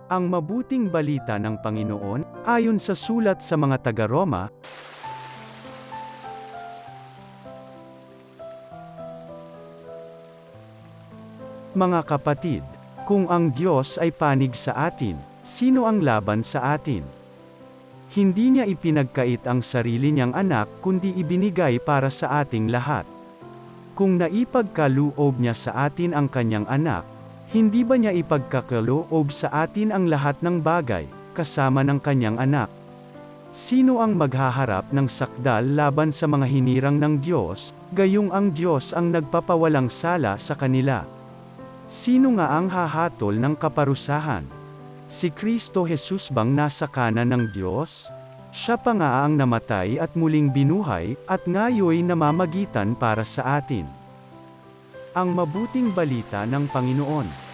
Ang mabuting balita ng Panginoon, ayon sa sulat sa mga taga-Roma, mga kapatid, kung ang Diyos ay panig sa atin, sino ang laban sa atin? Hindi niya ipinagkait ang sarili niyang anak kundi ibinigay para sa ating lahat. Kung naipagkaloob niya sa atin ang kanyang anak, hindi ba niya ipagkakaloob sa atin ang lahat ng bagay, kasama ng kanyang anak? Sino ang maghaharap ng sakdal laban sa mga hinirang ng Diyos, gayong ang Diyos ang nagpapawalang sala sa kanila? Sino nga ang hahatol ng kaparusahan? Si Kristo Jesus bang nasa kanan ng Diyos? Siya pa nga ang namatay at muling binuhay, at ngayoy namamagitan para sa atin. Ang mabuting balita ng Panginoon.